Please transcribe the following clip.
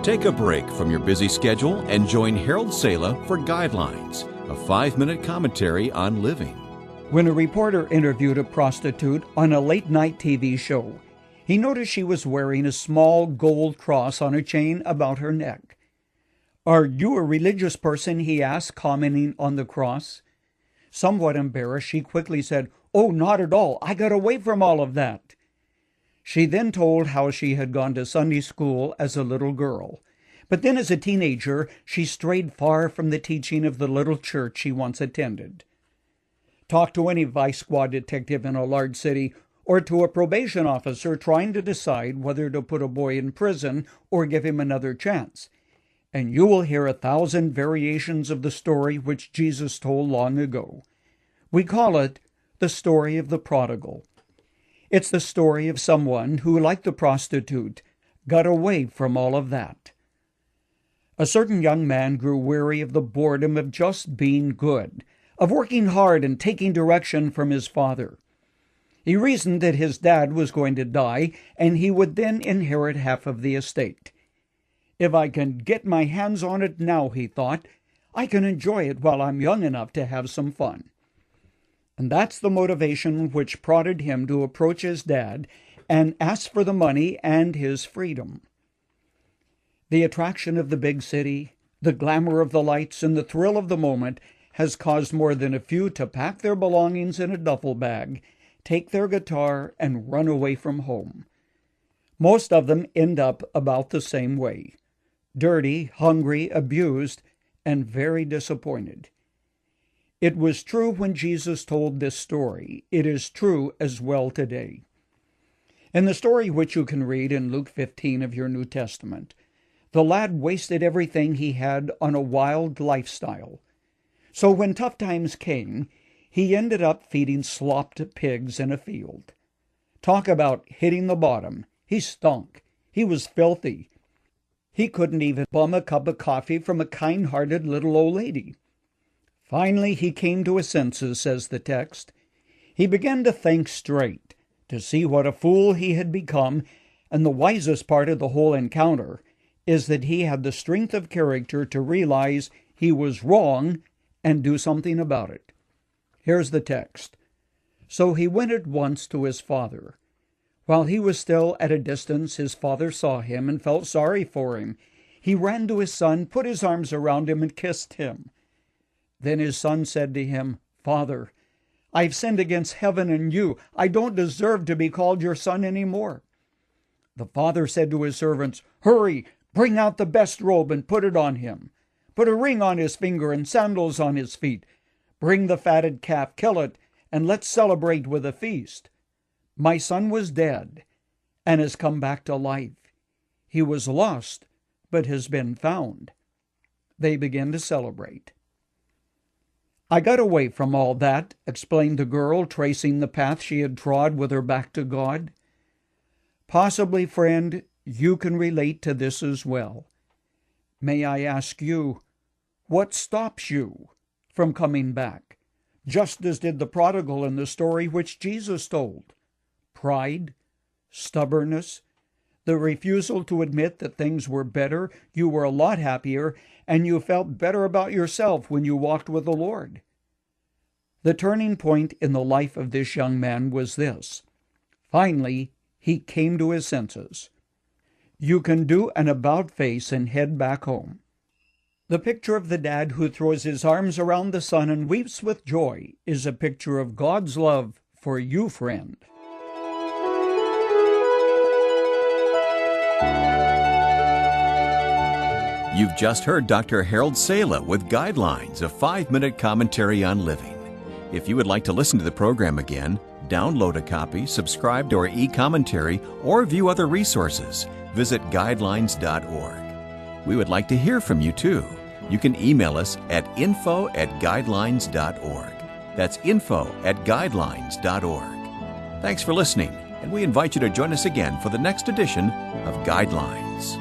Take a break from your busy schedule and join Harold Sala for Guidelines, a 5-minute commentary on living. When a reporter interviewed a prostitute on a late-night TV show, he noticed she was wearing a small gold cross on a chain about her neck. "Are you a religious person?" he asked, commenting on the cross. Somewhat embarrassed, she quickly said, "Oh, not at all. I got away from all of that." She then told how she had gone to Sunday school as a little girl. But then as a teenager, she strayed far from the teaching of the little church she once attended. Talk to any vice squad detective in a large city or to a probation officer trying to decide whether to put a boy in prison or give him another chance, and you will hear 1,000 variations of the story which Jesus told long ago. We call it the story of the prodigal. It's the story of someone who, like the prostitute, got away from all of that. A certain young man grew weary of the boredom of just being good, of working hard and taking direction from his father. He reasoned that his dad was going to die, and he would then inherit half of the estate. "If I can get my hands on it now," he thought, "I can enjoy it while I'm young enough to have some fun." And that's the motivation which prodded him to approach his dad and ask for the money and his freedom. The attraction of the big city, the glamour of the lights, and the thrill of the moment has caused more than a few to pack their belongings in a duffel bag, take their guitar, and run away from home. Most of them end up about the same way: dirty, hungry, abused, and very disappointed. It was true when Jesus told this story. It is true as well today. In the story which you can read in Luke 15 of your New Testament, the lad wasted everything he had on a wild lifestyle. So when tough times came, he ended up feeding slop to pigs in a field. Talk about hitting the bottom. He stunk. He was filthy. He couldn't even bum a cup of coffee from a kind-hearted little old lady. Finally, he came to his senses, says the text. He began to think straight, to see what a fool he had become, and the wisest part of the whole encounter is that he had the strength of character to realize he was wrong and do something about it. Here's the text. So he went at once to his father. While he was still at a distance, his father saw him and felt sorry for him. He ran to his son, put his arms around him, and kissed him. Then his son said to him, "Father, I've sinned against heaven and you. I don't deserve to be called your son any more." The father said to his servants, "Hurry, bring out the best robe and put it on him. Put a ring on his finger and sandals on his feet. Bring the fatted calf, kill it, and let's celebrate with a feast. My son was dead and has come back to life. He was lost, but has been found." They began to celebrate. "I got away from all that," explained the girl, tracing the path she had trod with her back to God. Possibly, friend, you can relate to this as well. May I ask you, what stops you from coming back, just as did the prodigal in the story which Jesus told? Pride, stubbornness, the refusal to admit that things were better, you were a lot happier, and you felt better about yourself when you walked with the Lord. The turning point in the life of this young man was this. Finally, he came to his senses. You can do an about-face and head back home. The picture of the dad who throws his arms around the son and weeps with joy is a picture of God's love for you, friend. You've just heard Dr. Harold Sala with Guidelines, a 5-minute commentary on living. If you would like to listen to the program again, download a copy, subscribe to our e-commentary, or view other resources, visit guidelines.org. We would like to hear from you too. You can email us at info@guidelines.org. That's info@guidelines.org. Thanks for listening, and we invite you to join us again for the next edition of Guidelines.